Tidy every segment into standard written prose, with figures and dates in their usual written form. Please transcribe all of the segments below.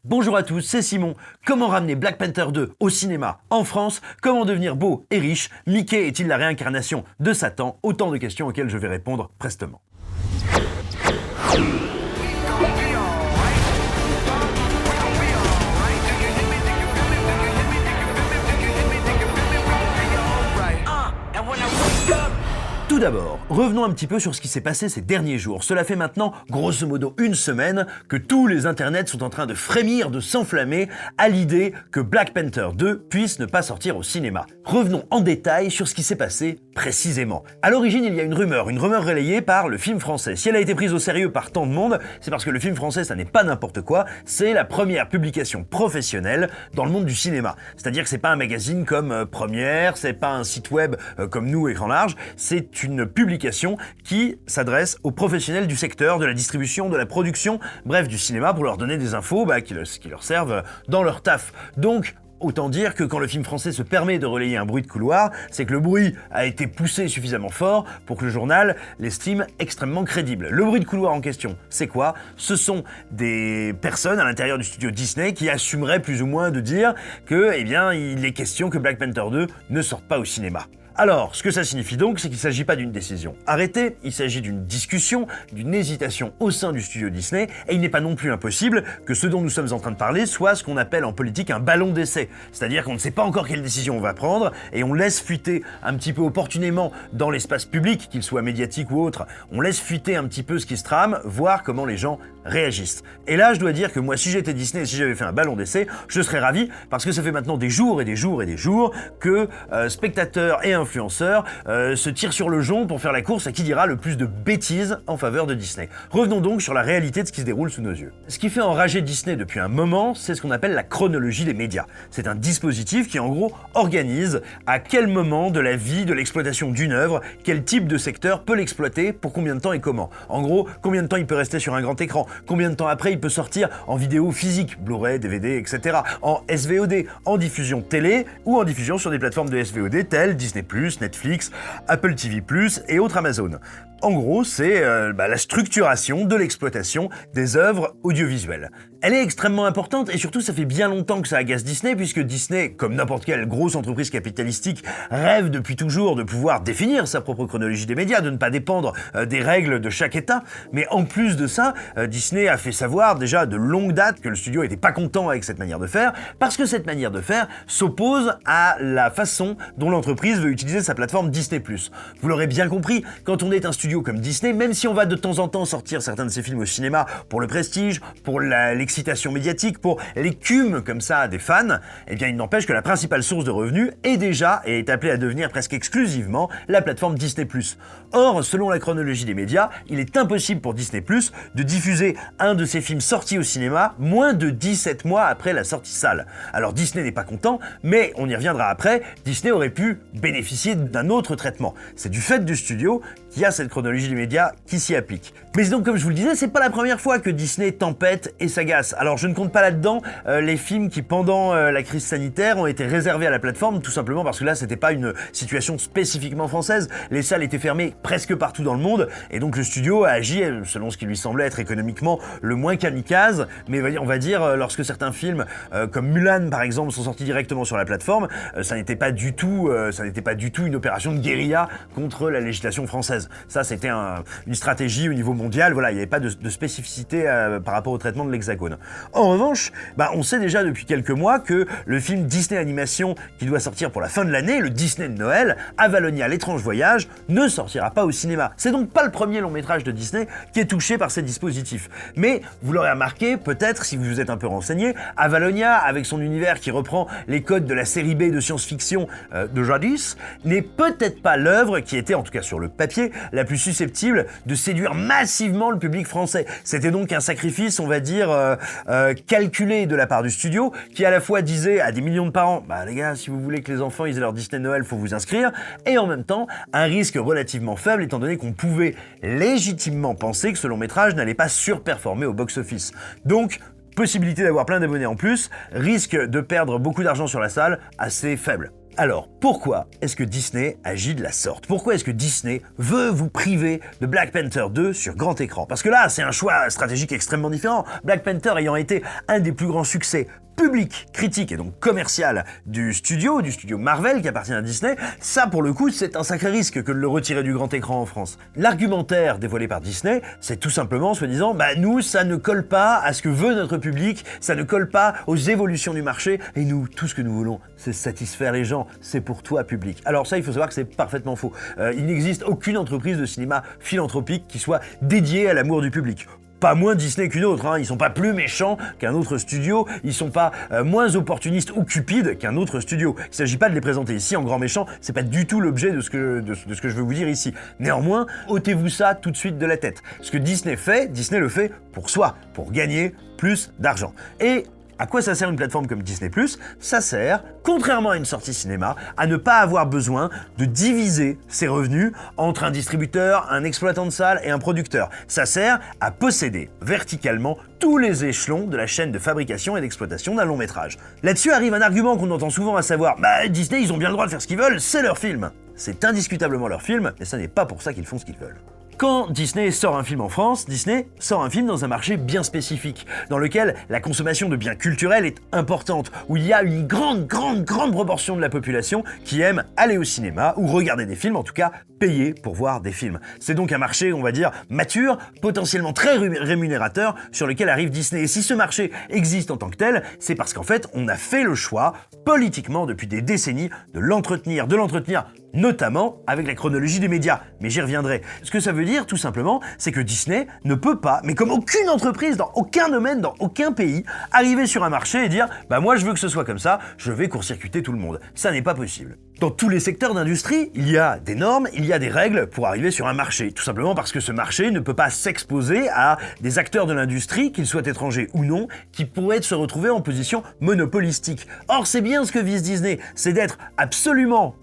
Bonjour à tous, c'est Simon. Comment ramener Black Panther 2 au cinéma en France? Comment devenir beau et riche? Mickey est-il la réincarnation de Satan? Autant de questions auxquelles je vais répondre prestement. Tout d'abord, revenons un petit peu sur ce qui s'est passé ces derniers jours. Cela fait maintenant, grosso modo, une semaine que tous les internets sont en train de frémir, de s'enflammer à l'idée que Black Panther 2 puisse ne pas sortir au cinéma. Revenons en détail sur ce qui s'est passé précisément. À l'origine, il y a une rumeur relayée par le film français. Si elle a été prise au sérieux par tant de monde, c'est parce que le film français, ça n'est pas n'importe quoi, c'est la première publication professionnelle dans le monde du cinéma. C'est-à-dire que c'est pas un magazine comme Première, c'est pas un site web comme nous, Écran Large, c'est une publication qui s'adresse aux professionnels du secteur, de la distribution, de la production, bref, du cinéma, pour leur donner des infos qui leur servent dans leur taf. Donc, autant dire que quand le film français se permet de relayer un bruit de couloir, c'est que le bruit a été poussé suffisamment fort pour que le journal l'estime extrêmement crédible. Le bruit de couloir en question, c'est quoi? Ce sont des personnes à l'intérieur du studio Disney qui assumeraient plus ou moins de dire que, il est question que Black Panther 2 ne sorte pas au cinéma. Alors, ce que ça signifie donc, c'est qu'il ne s'agit pas d'une décision arrêtée, il s'agit d'une discussion, d'une hésitation au sein du studio Disney, et il n'est pas non plus impossible que ce dont nous sommes en train de parler soit ce qu'on appelle en politique un ballon d'essai. C'est-à-dire qu'on ne sait pas encore quelle décision on va prendre, et on laisse fuiter un petit peu opportunément dans l'espace public, qu'il soit médiatique ou autre, on laisse fuiter un petit peu ce qui se trame, voir comment les gens réagissent. Et là, je dois dire que moi, si j'étais Disney et si j'avais fait un ballon d'essai, je serais ravi, parce que ça fait maintenant des jours et des jours et des jours que spectateurs et influenceurs se tirent sur le jonc pour faire la course à qui dira le plus de bêtises en faveur de Disney. Revenons donc sur la réalité de ce qui se déroule sous nos yeux. Ce qui fait enrager Disney depuis un moment, c'est ce qu'on appelle la chronologie des médias. C'est un dispositif qui en gros organise à quel moment de la vie, de l'exploitation d'une œuvre, quel type de secteur peut l'exploiter, pour combien de temps et comment. En gros, combien de temps il peut rester sur un grand écran, combien de temps après il peut sortir en vidéo physique, Blu-ray, DVD, etc., en SVOD, en diffusion télé ou en diffusion sur des plateformes de SVOD telles Disney+, Netflix, Apple TV+, et autres Amazon. En gros, c'est la structuration de l'exploitation des œuvres audiovisuelles. Elle est extrêmement importante et surtout ça fait bien longtemps que ça agace Disney, puisque Disney, comme n'importe quelle grosse entreprise capitalistique, rêve depuis toujours de pouvoir définir sa propre chronologie des médias, de ne pas dépendre des règles de chaque État. Mais en plus de ça, Disney a fait savoir déjà de longue date que le studio n'était pas content avec cette manière de faire, parce que cette manière de faire s'oppose à la façon dont l'entreprise veut utiliser sa plateforme Disney+. Vous l'aurez bien compris, quand on est un studio comme Disney, même si on va de temps en temps sortir certains de ses films au cinéma pour le prestige, pour l'excitation médiatique, pour l'écume comme ça des fans, il n'empêche que la principale source de revenus est appelée à devenir presque exclusivement la plateforme Disney+. Or, selon la chronologie des médias, il est impossible pour Disney+, de diffuser un de ses films sortis au cinéma moins de 17 mois après la sortie salle. Alors Disney n'est pas content, mais on y reviendra après, Disney aurait pu bénéficier d'un autre traitement. C'est du fait du studio qu'il y a cette chronologie des médias qui s'y applique. Mais donc, comme je vous le disais, c'est pas la première fois que Disney tempête et s'agace. Alors je ne compte pas là-dedans les films qui, pendant la crise sanitaire, ont été réservés à la plateforme, tout simplement parce que là, c'était pas une situation spécifiquement française. Les salles étaient fermées presque partout dans le monde, et donc le studio a agi selon ce qui lui semblait être économiquement le moins kamikaze, mais on va dire, lorsque certains films, comme Mulan par exemple, sont sortis directement sur la plateforme, ça n'était pas du tout une opération de guérilla contre la législation française. Ça, c'était une stratégie au niveau mondial, voilà, il n'y avait pas de spécificité par rapport au traitement de l'Hexagone. En revanche, on sait déjà depuis quelques mois que le film Disney Animation, qui doit sortir pour la fin de l'année, le Disney de Noël, Avalonia l'étrange voyage, ne sortira pas au cinéma. C'est donc pas le premier long métrage de Disney qui est touché par ces dispositifs. Mais, vous l'aurez remarqué, peut-être, si vous vous êtes un peu renseigné, Avalonia, avec son univers qui reprend les codes de la série B de science-fiction de jadis, n'est peut-être pas l'œuvre qui était, en tout cas sur le papier, la plus susceptible de séduire massivement le public français. C'était donc un sacrifice, on va dire, calculé de la part du studio, qui à la fois disait à des millions de parents, les gars, si vous voulez que les enfants aient leur Disney Noël, faut vous inscrire, et en même temps, un risque relativement faible, étant donné qu'on pouvait légitimement penser que ce long métrage n'allait pas surperformer au box-office. Donc, possibilité d'avoir plein d'abonnés en plus, risque de perdre beaucoup d'argent sur la salle, assez faible. Alors, pourquoi est-ce que Disney agit de la sorte? Pourquoi est-ce que Disney veut vous priver de Black Panther 2 sur grand écran? Parce que là, c'est un choix stratégique extrêmement différent. Black Panther ayant été un des plus grands succès public, critique et donc commercial du studio Marvel qui appartient à Disney, ça pour le coup c'est un sacré risque que de le retirer du grand écran en France. L'argumentaire dévoilé par Disney, c'est tout simplement soi-disant, nous ça ne colle pas à ce que veut notre public, ça ne colle pas aux évolutions du marché, et nous, tout ce que nous voulons, c'est satisfaire les gens, c'est pour toi public. Alors ça, il faut savoir que c'est parfaitement faux. Il n'existe aucune entreprise de cinéma philanthropique qui soit dédiée à l'amour du public. Pas moins Disney qu'une autre, hein. Ils sont pas plus méchants qu'un autre studio, ils sont pas moins opportunistes ou cupides qu'un autre studio. Il s'agit pas de les présenter ici en grand méchant, c'est pas du tout l'objet de ce que je veux vous dire ici. Néanmoins, ôtez-vous ça tout de suite de la tête. Ce que Disney fait, Disney le fait pour soi, pour gagner plus d'argent. Et à quoi ça sert une plateforme comme Disney+? Ça sert, contrairement à une sortie cinéma, à ne pas avoir besoin de diviser ses revenus entre un distributeur, un exploitant de salle et un producteur. Ça sert à posséder verticalement tous les échelons de la chaîne de fabrication et d'exploitation d'un long métrage. Là-dessus arrive un argument qu'on entend souvent, à savoir Disney, ils ont bien le droit de faire ce qu'ils veulent, c'est leur film. C'est indiscutablement leur film, mais ça n'est pas pour ça qu'ils font ce qu'ils veulent. Quand Disney sort un film en France, Disney sort un film dans un marché bien spécifique, dans lequel la consommation de biens culturels est importante, où il y a une grande proportion de la population qui aime aller au cinéma, ou regarder des films, en tout cas payer pour voir des films. C'est donc un marché, on va dire, mature, potentiellement très rémunérateur, sur lequel arrive Disney. Et si ce marché existe en tant que tel, c'est parce qu'en fait, on a fait le choix, politiquement, depuis des décennies, de l'entretenir notamment avec la chronologie des médias, mais j'y reviendrai. Ce que ça veut dire, tout simplement, c'est que Disney ne peut pas, mais comme aucune entreprise, dans aucun domaine, dans aucun pays, arriver sur un marché et dire « moi je veux que ce soit comme ça, je vais court-circuiter tout le monde ». Ça n'est pas possible. Dans tous les secteurs d'industrie, il y a des normes, il y a des règles pour arriver sur un marché, tout simplement parce que ce marché ne peut pas s'exposer à des acteurs de l'industrie, qu'ils soient étrangers ou non, qui pourraient se retrouver en position monopolistique. Or, c'est bien ce que vise Disney, c'est d'être absolument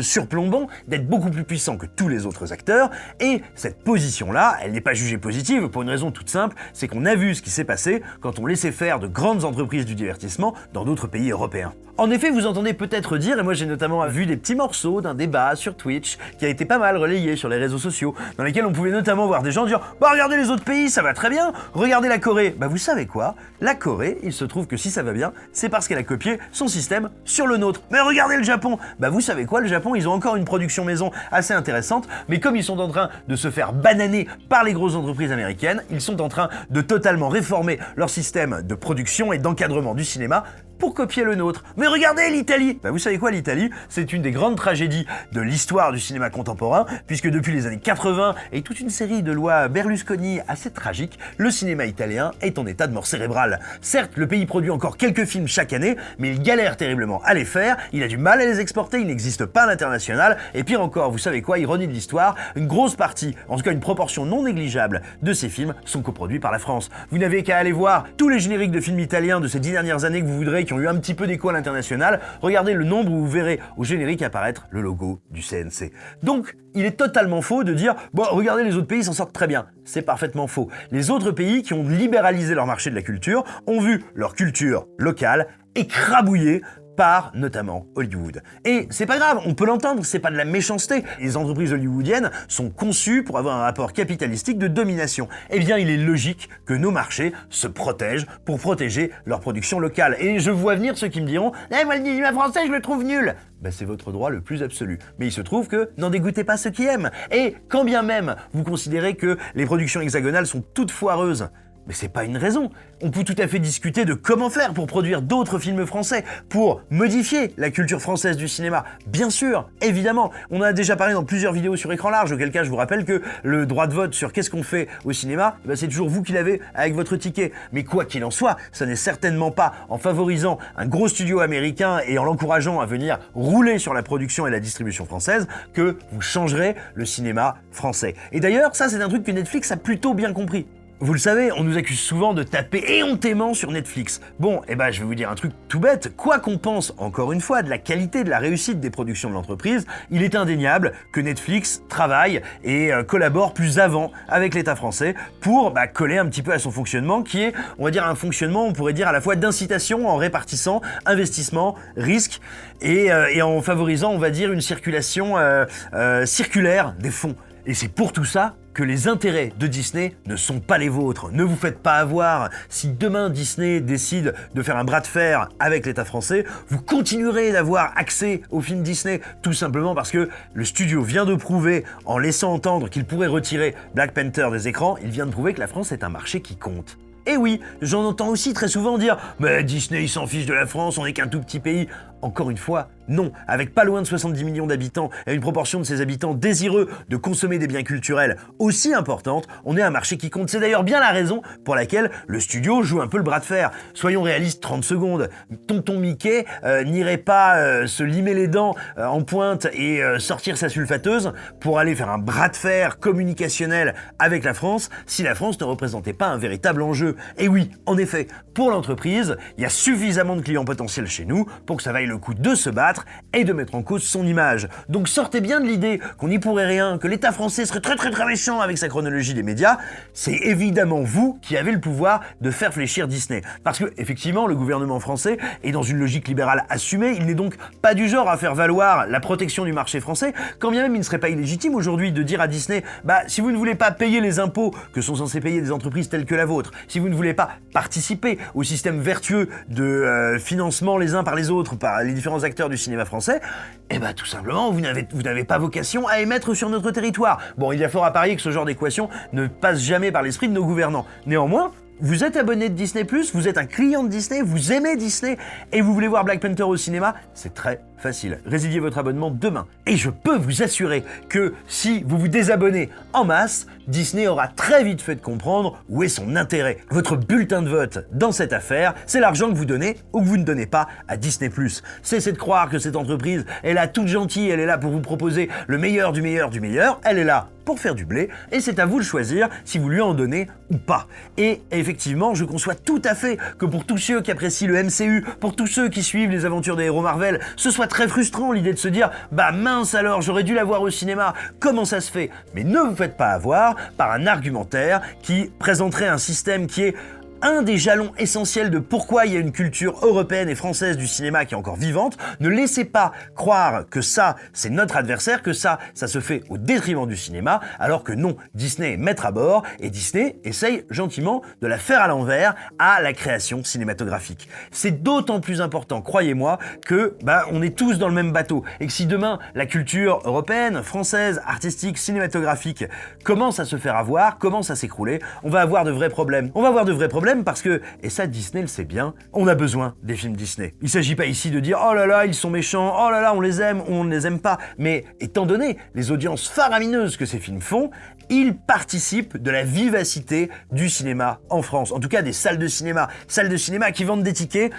surplombant, d'être beaucoup plus puissant que tous les autres acteurs, et cette position-là, elle n'est pas jugée positive pour une raison toute simple, c'est qu'on a vu ce qui s'est passé quand on laissait faire de grandes entreprises du divertissement dans d'autres pays européens. En effet, vous entendez peut-être dire, et moi j'ai notamment vu des petits morceaux d'un débat sur Twitch qui a été pas mal relayé sur les réseaux sociaux, dans lesquels on pouvait notamment voir des gens dire « regardez les autres pays, ça va très bien, regardez la Corée ». Vous savez quoi? La Corée, il se trouve que si ça va bien, c'est parce qu'elle a copié son système sur le nôtre. Mais regardez le Japon! Vous savez quoi? Le Japon, ils ont encore une production maison assez intéressante, mais comme ils sont en train de se faire bananer par les grosses entreprises américaines, ils sont en train de totalement réformer leur système de production et d'encadrement du cinéma pour copier le nôtre. Mais regardez l'Italie! Vous savez quoi, l'Italie? C'est une des grandes tragédies de l'histoire du cinéma contemporain, puisque depuis les années 80 et toute une série de lois Berlusconi assez tragiques, le cinéma italien est en état de mort cérébrale. Certes, le pays produit encore quelques films chaque année, mais il galère terriblement à les faire, il a du mal à les exporter, il n'existe pas à l'international, et pire encore, vous savez quoi, ironie de l'histoire, une grosse partie, en tout cas une proportion non négligeable de ces films sont coproduits par la France. Vous n'avez qu'à aller voir tous les génériques de films italiens de ces 10 dernières années que vous voudrez, qui ont eu un petit peu d'écho à l'international, regardez le nombre où vous verrez au générique apparaître le logo du CNC. Donc, il est totalement faux de dire « regardez, les autres pays s'en sortent très bien ». C'est parfaitement faux. Les autres pays qui ont libéralisé leur marché de la culture ont vu leur culture locale écrabouillée par notamment Hollywood. Et c'est pas grave, on peut l'entendre, c'est pas de la méchanceté. Les entreprises hollywoodiennes sont conçues pour avoir un rapport capitalistique de domination. Eh bien, il est logique que nos marchés se protègent pour protéger leur production locale. Et je vois venir ceux qui me diront « moi le cinéma français, je le trouve nul !» C'est votre droit le plus absolu. Mais il se trouve que n'en dégoûtez pas ceux qui aiment. Et quand bien même vous considérez que les productions hexagonales sont toutes foireuses, mais c'est pas une raison. On peut tout à fait discuter de comment faire pour produire d'autres films français, pour modifier la culture française du cinéma. Bien sûr, évidemment. On en a déjà parlé dans plusieurs vidéos sur écran large, auquel cas je vous rappelle que le droit de vote sur qu'est-ce qu'on fait au cinéma, c'est toujours vous qui l'avez avec votre ticket. Mais quoi qu'il en soit, ça n'est certainement pas en favorisant un gros studio américain et en l'encourageant à venir rouler sur la production et la distribution française que vous changerez le cinéma français. Et d'ailleurs, ça c'est un truc que Netflix a plutôt bien compris. Vous le savez, on nous accuse souvent de taper éhontément sur Netflix. Bon, je vais vous dire un truc tout bête, quoi qu'on pense, encore une fois, de la qualité, de la réussite des productions de l'entreprise, il est indéniable que Netflix travaille et collabore plus avant avec l'État français pour coller un petit peu à son fonctionnement qui est, on va dire, un fonctionnement, on pourrait dire à la fois d'incitation en répartissant investissement, risque et en favorisant, on va dire, une circulation circulaire des fonds. Et c'est pour tout ça que les intérêts de Disney ne sont pas les vôtres. Ne vous faites pas avoir. Si demain Disney décide de faire un bras de fer avec l'État français, vous continuerez d'avoir accès aux films Disney, tout simplement parce que le studio vient de prouver, en laissant entendre qu'il pourrait retirer Black Panther des écrans, il vient de prouver que la France est un marché qui compte. Et oui, j'en entends aussi très souvent dire « Mais Disney, il s'en fiche de la France, on n'est qu'un tout petit pays ». Encore une fois, non. Avec pas loin de 70 millions d'habitants et une proportion de ces habitants désireux de consommer des biens culturels aussi importante, on est un marché qui compte. C'est d'ailleurs bien la raison pour laquelle le studio joue un peu le bras de fer. Soyons réalistes 30 secondes. Tonton Mickey n'irait pas se limer les dents en pointe et sortir sa sulfateuse pour aller faire un bras de fer communicationnel avec la France si la France ne représentait pas un véritable enjeu. Et oui, en effet, pour l'entreprise, il y a suffisamment de clients potentiels chez nous pour que ça vaille le coup de se battre et de mettre en cause son image. Donc sortez bien de l'idée qu'on n'y pourrait rien, que l'État français serait très très très méchant avec sa chronologie des médias. C'est évidemment vous qui avez le pouvoir de faire fléchir Disney. Parce que, effectivement, le gouvernement français est dans une logique libérale assumée, il n'est donc pas du genre à faire valoir la protection du marché français, quand bien même il ne serait pas illégitime aujourd'hui de dire à Disney si vous ne voulez pas payer les impôts que sont censées payer des entreprises telles que la vôtre, si vous ne voulez pas participer au système vertueux de financement les uns par les autres, par les différents acteurs du cinéma français, tout simplement, vous n'avez pas vocation à émettre sur notre territoire. Bon, il y a fort à parier que ce genre d'équation ne passe jamais par l'esprit de nos gouvernants. Néanmoins, vous êtes abonné de Disney+, vous êtes un client de Disney, vous aimez Disney et vous voulez voir Black Panther au cinéma, c'est très facile. Résiliez votre abonnement demain. Et je peux vous assurer que si vous vous désabonnez en masse, Disney aura très vite fait de comprendre où est son intérêt. Votre bulletin de vote dans cette affaire, c'est l'argent que vous donnez ou que vous ne donnez pas à Disney+. Cessez de croire que cette entreprise est là toute gentille, elle est là pour vous proposer le meilleur du meilleur du meilleur, elle est là pour faire du blé, et c'est à vous de choisir si vous lui en donnez ou pas. Et effectivement, je conçois tout à fait que pour tous ceux qui apprécient le MCU, pour tous ceux qui suivent les aventures des héros Marvel, ce soit très frustrant l'idée de se dire « mince alors, j'aurais dû la voir au cinéma, comment ça se fait ?» Mais ne vous faites pas avoir par un argumentaire qui présenterait un système qui est un des jalons essentiels de pourquoi il y a une culture européenne et française du cinéma qui est encore vivante. Ne laissez pas croire que ça, c'est notre adversaire, que ça se fait au détriment du cinéma, alors que non, Disney est maître à bord et Disney essaye gentiment de la faire à l'envers à la création cinématographique. C'est d'autant plus important, croyez-moi, que on est tous dans le même bateau et que si demain la culture européenne, française, artistique, cinématographique commence à se faire avoir, commence à s'écrouler, on va avoir de vrais problèmes. On va avoir de vrais problèmes parce que, et ça Disney le sait bien, on a besoin des films Disney. Il s'agit pas ici de dire « Oh là là, ils sont méchants, oh là là, on les aime ou on ne les aime pas », mais étant donné les audiences faramineuses que ces films font, ils participent de la vivacité du cinéma en France. En tout cas, des salles de cinéma qui vendent des tickets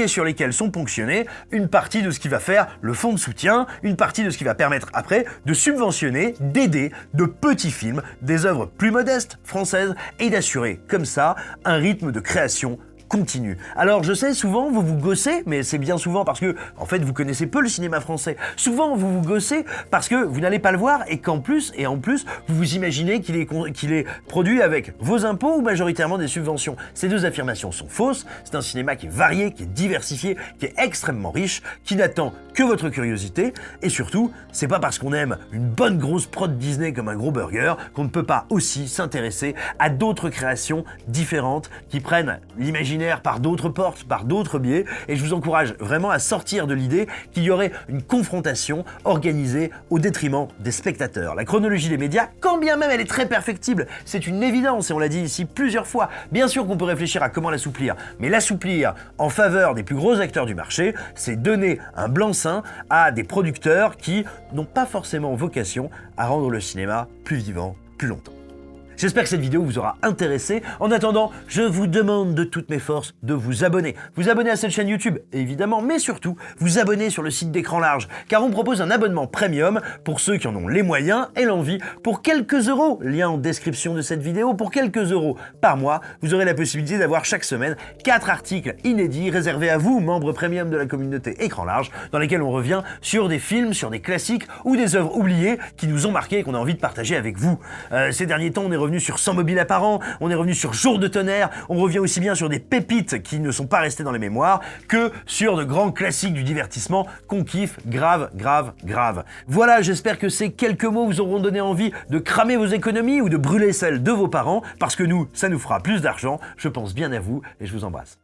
sur lesquels sont ponctionnés une partie de ce qui va faire le fonds de soutien, une partie de ce qui va permettre après de subventionner, d'aider de petits films, des œuvres plus modestes françaises et d'assurer comme ça un rythme de création continue. Alors je sais, souvent vous vous gossez, mais c'est bien souvent parce que en fait vous connaissez peu le cinéma français. Souvent vous vous gossez parce que vous n'allez pas le voir et qu'en plus, vous vous imaginez qu'il est produit avec vos impôts ou majoritairement des subventions. Ces deux affirmations sont fausses. C'est un cinéma qui est varié, qui est diversifié, qui est extrêmement riche, qui n'attend que votre curiosité et surtout, c'est pas parce qu'on aime une bonne grosse prod Disney comme un gros burger qu'on ne peut pas aussi s'intéresser à d'autres créations différentes qui prennent l'imaginaire par d'autres portes, par d'autres biais, et je vous encourage vraiment à sortir de l'idée qu'il y aurait une confrontation organisée au détriment des spectateurs. La chronologie des médias, quand bien même elle est très perfectible, c'est une évidence et on l'a dit ici plusieurs fois. Bien sûr qu'on peut réfléchir à comment l'assouplir, mais l'assouplir en faveur des plus gros acteurs du marché, c'est donner un blanc-seing à des producteurs qui n'ont pas forcément vocation à rendre le cinéma plus vivant, plus longtemps. J'espère que cette vidéo vous aura intéressé. En attendant, je vous demande de toutes mes forces de vous abonner. Vous abonner à cette chaîne YouTube, évidemment, mais surtout, vous abonner sur le site d'Écran Large, car on propose un abonnement premium pour ceux qui en ont les moyens et l'envie pour quelques euros. Lien en description de cette vidéo. Pour quelques euros par mois, vous aurez la possibilité d'avoir chaque semaine 4 articles inédits réservés à vous, membres premium de la communauté Écran Large, dans lesquels on revient sur des films, sur des classiques ou des œuvres oubliées qui nous ont marqué et qu'on a envie de partager avec vous. Ces derniers temps, on est revenu sur 100 mobiles apparents, on est revenu sur Jour de tonnerre, on revient aussi bien sur des pépites qui ne sont pas restées dans les mémoires que sur de grands classiques du divertissement qu'on kiffe grave. Voilà, j'espère que ces quelques mots vous auront donné envie de cramer vos économies ou de brûler celles de vos parents, parce que nous, ça nous fera plus d'argent. Je pense bien à vous et je vous embrasse.